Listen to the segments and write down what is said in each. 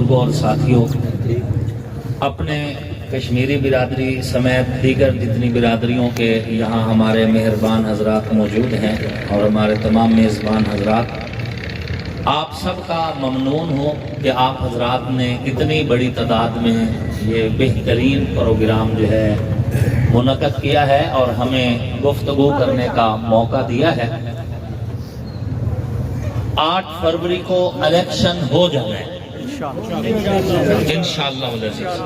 بزرگوں اور ساتھیوں، اپنے کشمیری برادری سمیت دیگر جتنی برادریوں کے یہاں ہمارے مہربان حضرات موجود ہیں اور ہمارے تمام میزبان حضرات، آپ سب کا ممنون ہوں کہ آپ حضرات نے اتنی بڑی تعداد میں یہ بہترین پروگرام جو ہے منعقد کیا ہے اور ہمیں گفتگو کرنے کا موقع دیا ہے۔ 8 فروری کو الیکشن ہو جانا ہے انشاءاللہ العزیز،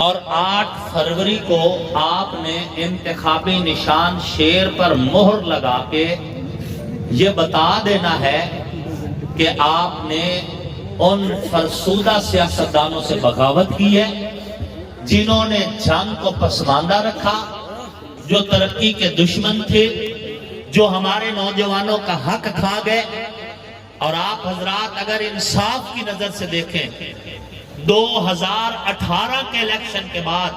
اور 8 فروری کو آپ نے انتخابی نشان شیر پر مہر لگا کے یہ بتا دینا ہے کہ آپ نے ان فرسودہ سیاستدانوں سے بغاوت کی ہے جنہوں نے جنگ کو پسماندہ رکھا، جو ترقی کے دشمن تھے، جو ہمارے نوجوانوں کا حق کھا گئے۔ اور آپ حضرات اگر انصاف کی نظر سے دیکھیں، 2018 کے الیکشن کے بعد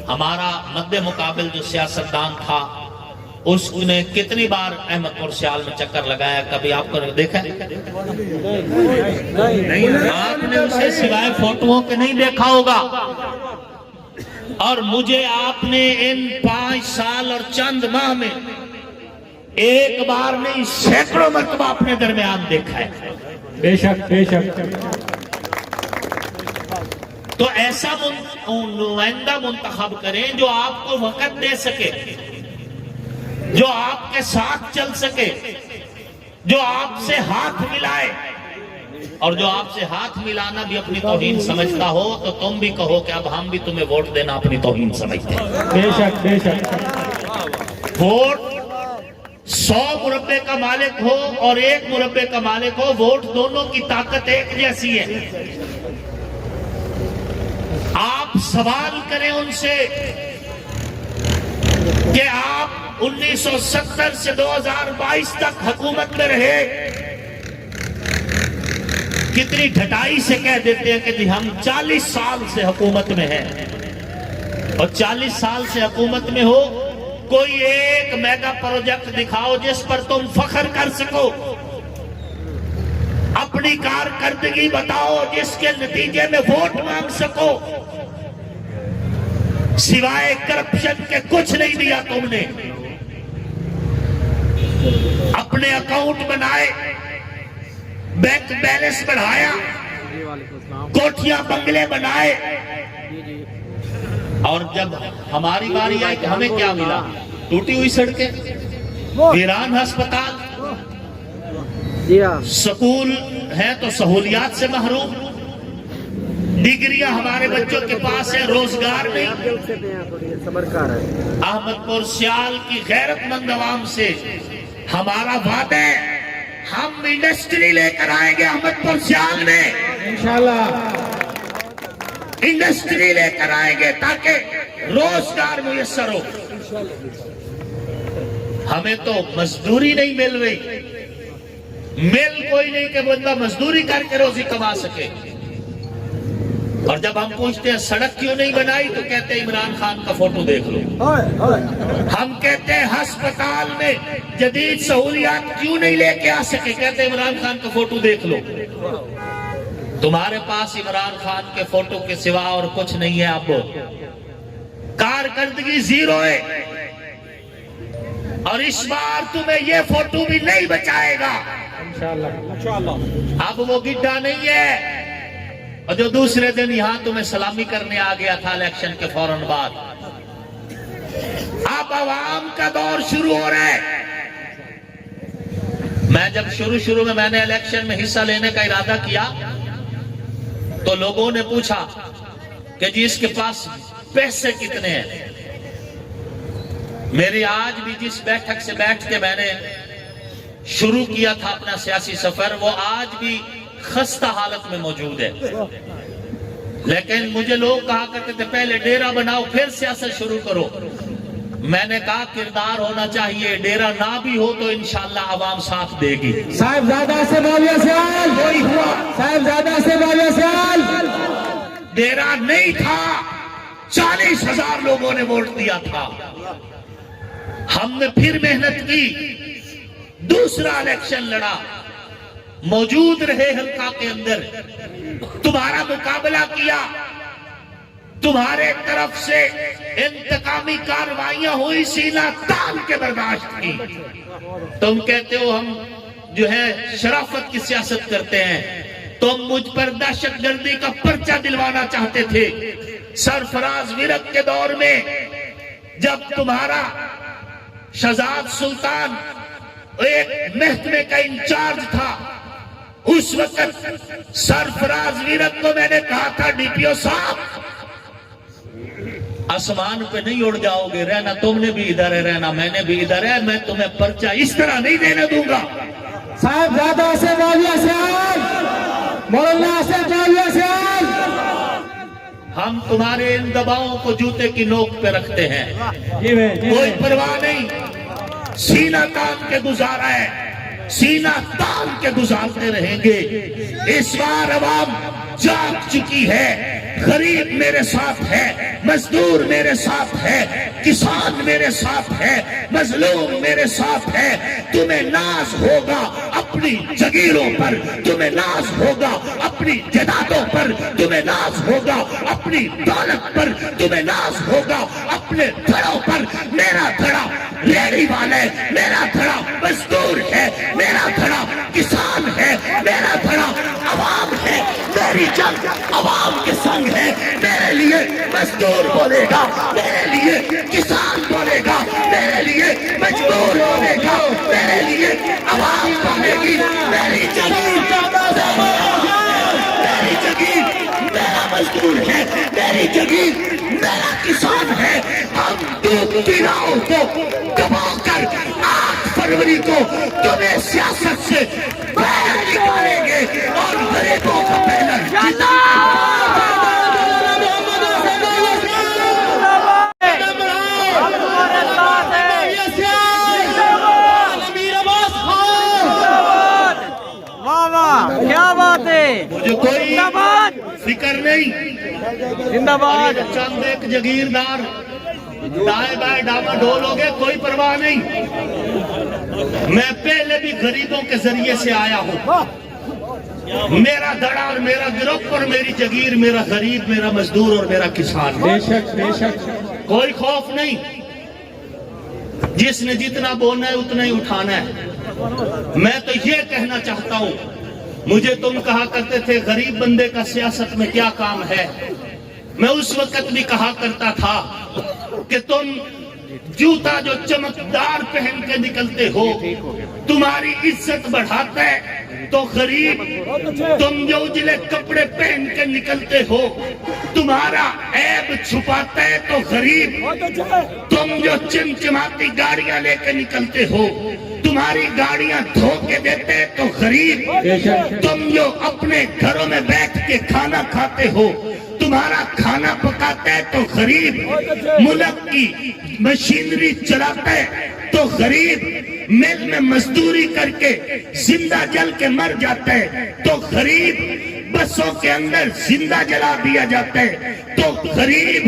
ہمارا مد مقابل جو سیاستدان تھا اس نے کتنی بار احمد پور سیال میں چکر لگایا؟ کبھی آپ کو دیکھا؟ آپ نے اسے سوائے فوٹوؤں کے نہیں دیکھا ہوگا۔ اور مجھے آپ نے ان 5 سال اور چند ماہ میں ایک بار نہیں سینکڑوں مرتبہ اپنے درمیان دیکھا ہے۔ بے شک بے شک۔ تو ایسا نمائندہ منتخب کریں جو آپ کو وقت دے سکے، جو آپ کے ساتھ چل سکے، جو آپ سے ہاتھ ملائے، اور جو آپ سے ہاتھ ملانا بھی اپنی توہین سمجھتا ہو تو تم بھی کہو کہ اب ہم بھی تمہیں ووٹ دینا اپنی توہین سمجھتے ہیں۔ بے شک بے شک۔ ووٹ 100 مربع کا مالک ہو اور 1 مربع کا مالک ہو، ووٹ دونوں کی طاقت ایک جیسی ہے۔ آپ سوال کریں ان سے کہ آپ 1970 سے 2022 تک حکومت میں رہے، کتنی ڈھٹائی سے کہہ دیتے ہیں کہ جی ہم 40 سال سے حکومت میں ہیں، اور 40 سال سے حکومت میں ہو، کوئی ایک میگا پروجیکٹ دکھاؤ جس پر تم فخر کر سکو، اپنی کارکردگی بتاؤ جس کے نتیجے میں ووٹ مانگ سکو۔ سوائے کرپشن کے کچھ نہیں دیا تم نے۔ اپنے اکاؤنٹ بنائے، بینک بیلنس بڑھایا، کوٹھیاں بنگلے بنائے، اور جب ہماری باری آئی کہ ہمیں کیا ملا؟ ٹوٹی ہوئی سڑکیں، ویران ہسپتال، سکول ہیں تو سہولیات سے محروم، ڈگریاں ہمارے بچوں کے پاس ہیں، روزگار نہیں۔ احمد پور سیال کی غیرت مند عوام سے ہمارا وعدہ ہے، ہم انڈسٹری لے کر آئیں گے احمد پور سیال میں انشاءاللہ، انڈسٹری لے کر آئیں گے تاکہ روزگار میسر ہو۔ ہمیں تو مزدوری نہیں مل رہی، مل کوئی نہیں کہ بندہ مزدوری کر کے روزی کما سکے، اور جب ہم پوچھتے ہیں سڑک کیوں نہیں بنائی تو کہتے ہیں عمران خان کا فوٹو دیکھ لو۔ ہم کہتے ہیں ہسپتال میں جدید سہولیات کیوں نہیں لے کے آ سکے، کہتے ہیں عمران خان کا فوٹو دیکھ لو۔ تمہارے پاس عمران خان کے فوٹو کے سوا اور کچھ نہیں ہے، اب کارکردگی 0 ہے، اور اس بار تمہیں یہ فوٹو بھی نہیں بچائے گا۔ اب وہ گڈھا نہیں ہے، اور جو دوسرے دن یہاں تمہیں سلامی کرنے آ گیا تھا الیکشن کے فوراً بعد۔ اب عوام کا دور شروع ہو رہا ہے۔ میں جب شروع میں نے الیکشن میں حصہ لینے کا ارادہ کیا تو لوگوں نے پوچھا کہ جی اس کے پاس پیسے کتنے ہیں۔ میری آج بھی جس بیٹھک سے بیٹھ کے میں نے شروع کیا تھا اپنا سیاسی سفر، وہ آج بھی خستہ حالت میں موجود ہے۔ لیکن مجھے لوگ کہا کرتے تھے پہلے ڈیرہ بناؤ پھر سیاست شروع کرو۔ میں نے کہا کردار ہونا چاہیے، ڈیرہ نہ بھی ہو تو انشاءاللہ عوام ساتھ دے گی۔ صاحبزادہ سے مولیہ سیال، وہی ہوا، صاحبزادہ سے مولیہ سیال۔ ڈیرہ نہیں تھا، 40,000 لوگوں نے ووٹ دیا تھا۔ ہم نے پھر محنت کی، دوسرا الیکشن لڑا، موجود رہے حلقہ کے اندر، تمہارا مقابلہ کیا، تمہارے طرف سے انتقامی کارروائیاں ہوئی، سینہ تان کے برداشت کی۔ تم کہتے ہو ہم جو ہے شرافت کی سیاست کرتے ہیں، تم مجھ پر دہشت گردی کا پرچہ دلوانا چاہتے تھے۔ سرفراز ورق کے دور میں جب تمہارا شہزاد سلطان ایک محکمے کا انچارج تھا، اس وقت سرفراز ورق کو میں نے کہا تھا ڈی پی او صاحب آسمان پہ نہیں اڑ جاؤ گے، رہنا تم نے بھی ادھر ہے، رہنا میں نے بھی ادھر ہے، میں تمہیں پرچہ اس طرح نہیں دینے دوں گا۔ صاحب زیادہ سے معاویہ سیال، مولانا سے معاویہ سیال، ہم تمہارے ان دباؤں کو جوتے کی نوک پہ رکھتے ہیں، کوئی پرواہ نہیں، سینہ تان کے گزارا ہے، سینہ تان کے گزارتے رہیں گے۔ اس بار عوام جاگ چکی ہے، غریب میرے ساتھ ہے، مزدور میرے ساتھ ہے، کسان میرے ساتھ ہے، مظلوم میرے ساتھ ہے۔ تمہیں ناز ہوگا اپنی جگیروں پر، تمہیں ناز ہوگا اپنی جائیدادوں پر، تمہیں ناز ہوگا اپنی دولت پر، تمہیں ناز ہوگا اپنے دھڑوں پر۔ میرا دھڑا ریڑھی والا ہے، میرا دھڑا مزدور ہے، میرا دھڑا کسان ہے، میرا دھڑا عوام ہے، میری جنگ عوام کے سنگ ہے۔ میرے لیے مزدور بولے گا، میرے لیے کسان بولے گا، میرے لیے مجبور بولے گا، میرے لیے عوام بولے گی۔ میری جگیر میری جگیر میرا مزدور ہے، میری جگیر میرا کسان ہے۔ ہم ڈوبتی راہوں کو دبا کر 8 فروری کو تمہیں سیاست سے باہر نکالیں گے اور غریبوں کا بینر کیا بات ہے، مجھے کوئی فکر نہیں۔ زندہ باد۔ چند ایک جگیردار دائیں بائیں ڈاما ڈول ہو گئے، کوئی پرواہ نہیں، میں پہلے بھی غریبوں کے ذریعے سے آیا ہوں۔ میرا دھڑا اور میرا گروپ اور میری جگیر، میرا غریب، میرا مزدور اور میرا کسان، بے شک بے شک، کوئی خوف نہیں۔ جس نے جتنا بولنا ہے اتنا ہی اٹھانا ہے۔ میں تو یہ کہنا چاہتا ہوں، مجھے تم کہا کرتے تھے غریب بندے کا سیاست میں کیا کام ہے، میں اس وقت بھی کہا کرتا تھا کہ تم جوتا جو چمکدار پہن کے نکلتے ہو تمہاری عزت بڑھاتا ہے، تو غریب تم جو اجلے کپڑے پہن کے نکلتے ہو تمہارا عیب چھپاتا ہے، تو غریب تم جو چمچماتی گاڑیاں لے کے نکلتے ہو تمہاری گاڑیاں دھو کے دیتے ہیں، تو غریب تم جو اپنے گھروں میں بیٹھ کے کھانا کھاتے ہو تمہارا کھانا پکاتا ہے، تو غریب ملک کی مشینری چلاتا ہے، تو غریب مل میں مزدوری کر کے زندہ جل کے مر جاتا ہے، تو غریب بسوں کے اندر زندہ جلا دیا جاتا ہے، تو غریب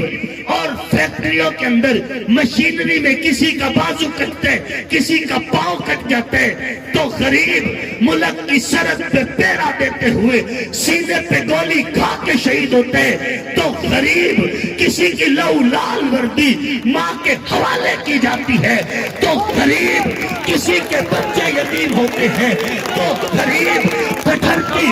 اور فیکٹریوں کے اندر مشینری میں کسی کا بازو کٹتا ہے، کسی کا پاؤں کٹ جاتا ہے، تو غریب ملک کی سرحد پہ پہرا دیتے ہوئے سینے پہ گولی کھا کے شہید ہوتے ہیں، تو غریب کسی کی لو لال وردی ماں کے حوالے کی جاتی ہے، تو غریب کسی کے بچے یتیم ہوتے ہیں، تو غریب پتھرتی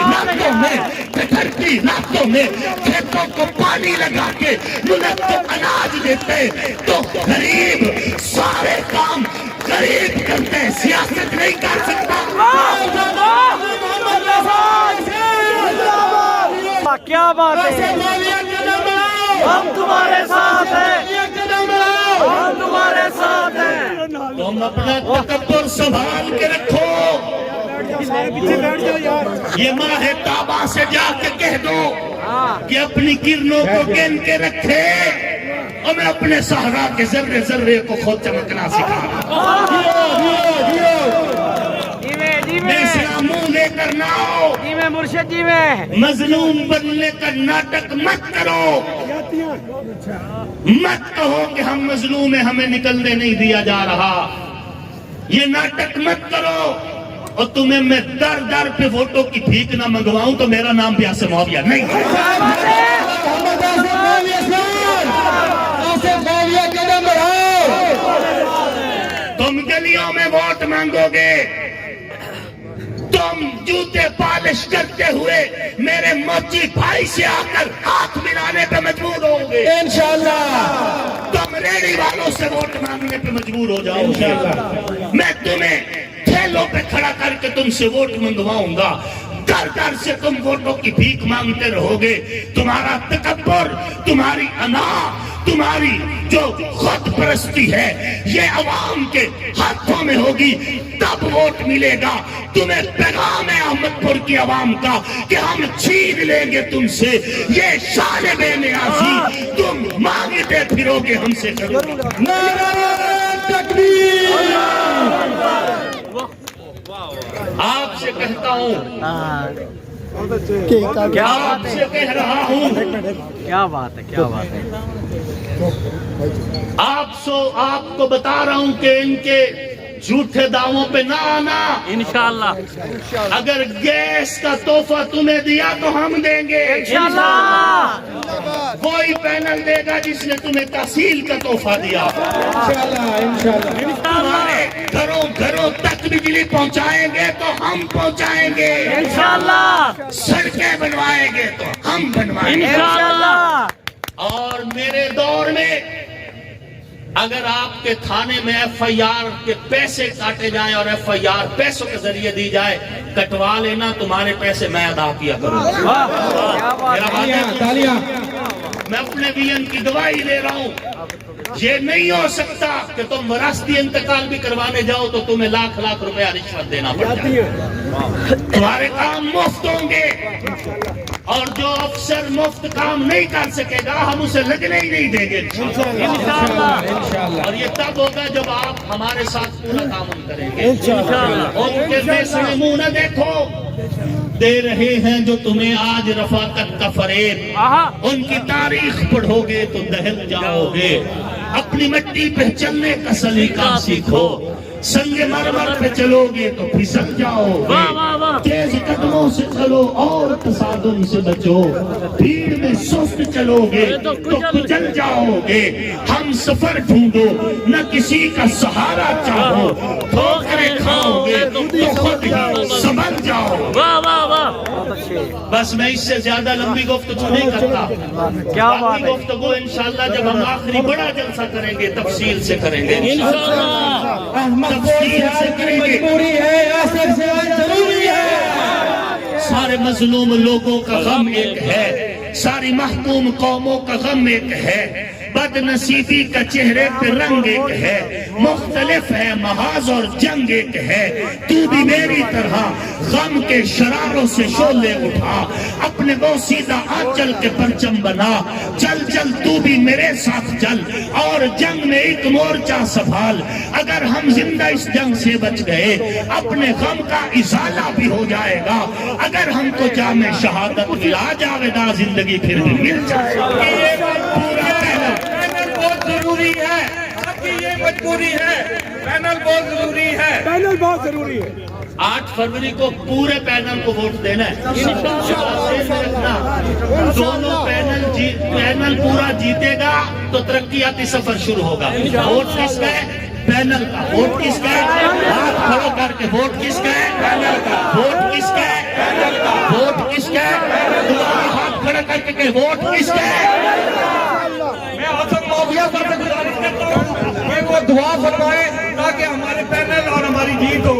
راتوں میں کھیتوں کو پانی لگا کے ملک کو اناج دیتے ہیں، تو غریب سارے کام غریب کرتے ہیں، سیاست نہیں کر سکتا۔ کیا بات ہے، ہم تمہارے ساتھ ہیں، ہم تمہارے ساتھ ہیں۔ تم اپنا تکبر سنبھال کے رکھو، یہ ماہ تابہ سے جا کے کہہ دو کہ اپنی کرنوں کو گن کے رکھے اور میں اپنے صحرا کے ذرے ذرے کو خود چمکنا سکھا۔ منہ لے کر نہ آؤ، جی میں مرشد جی میں مظلوم بننے کا ناٹک مت کرو، مت کہو کہ ہم مظلوم ہیں ہمیں نکلنے نہیں دیا جا رہا، یہ ناٹک مت کرو۔ اور تمہیں میں در در پہ ووٹوں کی بھیک نہ منگواؤں تو میرا نام بھی آصف معاویہ نہیں ہے۔ محمد آصف معاویہ صاحب، آصف معاویہ قدم بڑھاؤ۔ تم گلیوں میں ووٹ مانگو گے، تم جوتے پالش کرتے ہوئے میرے موچی بھائی سے آ کر ہاتھ ملانے پہ مجبور ہو گے، انشاءاللہ تم ریڑی والوں سے ووٹ مانگنے پہ مجبور ہو جاؤ گے، میں تمہیں ٹھیلوں پہ کھڑا کر کے تم سے ووٹ منگواؤں گا، در در سے تم ووٹوں کی بھیک مانگتے رہو گے۔ تمہارا تکبر، تمہاری انا، تمہاری جو خود پرستی ہے یہ عوام کے ہاتھوں میں ہوگی، تب ووٹ ملے گا۔ تمہیں پیغام ہے احمد پور کی عوام کا کہ ہم چھین لیں گے تم سے یہ شان بے نیازی، تم مانگتے پھرو گے ہم سے کرو۔ نعرہ تکبیر۔ آپ سے کہتا ہوں، کیا آپ سے کہہ رہا ہوں، کیا بات ہے، کیا بات ہے۔ آپ کو بتا رہا ہوں کہ ان کے جھوٹے دعووں پہ نہ آنا۔ انشاءاللہ اگر گیس کا تحفہ تمہیں دیا تو ہم دیں گے، انشاءاللہ کوئی پینل دے گا جس نے تمہیں تحصیل کا تحفہ دیا۔ انشاءاللہ تمہارے گھروں تک بجلی پہنچائیں گے تو ہم پہنچائیں گے، انشاءاللہ سڑکیں بنوائیں گے تو ہم بنوائیں گے۔ انشاءاللہ۔ اور میرے دور میں اگر آپ کے تھانے میں ایف آئی آر کے پیسے کاٹے جائیں اور ایف آئی آر پیسوں کے ذریعے دی جائے، کٹوا لینا، تمہارے پیسے میں ادا کیا کروں گا۔ میرا بات ہے، تالیاں۔ میں اپنے وین کی گواہی لے رہا ہوں، یہ نہیں ہو سکتا کہ تم وراثتی انتقال بھی کروانے جاؤ تو تمہیں لاکھ لاکھ روپیہ رشوت دینا پڑ جائے۔ تمہارے کام مفت ہوں گے، اور جو افسر مفت کام نہیں کر سکے گا ہم اسے لگنے ہی نہیں دیں گے انشاءاللہ۔ اور یہ تب ہوگا جب آپ ہمارے ساتھ پورا تعاون کریں گے انشاءاللہ۔ ان کے فیصلے منہ نہ دیکھو، دے رہے ہیں جو تمہیں آج رفاقت کا فریب، ان کی تاریخ پڑھو گے تو دہل جاؤ گے۔ اپنی مٹی پہ چلنے کا سلیقہ سیکھو، سنگ مرمر پہ چلو گے تو پھسل جاؤ گے۔ تیز قدموں سے چلو اور تصادم سے بچو، بھیڑ میں سست چلو گے تو کچل جاؤ گے۔ ہم سفر ڈھونڈو نہ کسی کا سہارا چاہو، ٹھوکریں کھاؤ گے تو خود ہی سنبھل جاؤ۔ بس میں اس سے زیادہ لمبی گفتگو نہیں کرتا، کیا بات باقی ہے۔ گفتگو انشاءاللہ جب ہم آخری بڑا جلسہ کریں گے تفصیل سے کریں گے انشاءاللہ، احمد تفصیل سے کریں گے۔ مجبوری ہے، آصف سے ضروری ہے۔ سارے مظلوم لوگوں کا غم ایک ہے، ساری محکوم قوموں کا غم ایک ہے، بد نصیبی کا چہرے پہ رنگ ایک ہے، مختلف ہے محاذ اور جنگ ایک ہے۔ تو بھی میری طرح غم کے شراروں سے شعلے اٹھا، اپنے بوسیدہ آنچل کے پرچم بنا، چل چل تو بھی میرے ساتھ چل اور جنگ میں ایک مورچہ سنبھال۔ اگر ہم زندہ اس جنگ سے بچ گئے اپنے غم کا ازالہ بھی ہو جائے گا، اگر ہم کو جام شہادت ملا جاویدہ زندگی پھر بھی مل جائے گا۔ پینل بہت ضروری ہے، سب کی یہ مجبوری ہے، پینل بہت ضروری ہے، پینل بہت ضروری ہے۔ 8 فروری کو پورے پینل کو ووٹ دینا ہے، دونوں پینل پورا جیتے گا تو ترقیاتی سفر شروع ہوگا۔ ووٹ کس کا ہے؟ پینل کا۔ ووٹ کس کا ہے؟ ہاتھ کھڑو کر کے ووٹ کس کا ہے؟ پینل کا۔ ووٹ کس کا ہے؟ پینل کا۔ ووٹ کس کا ہے؟ دوبارہ ہاتھ کھڑا کر کے ووٹ کس کا ہے؟ میں آصف معاویہ صاحب سے گزارش کرتا ہوں کہ وہ دعا فرمائے تاکہ ہمارے پینل اور ہماری جیت ہو۔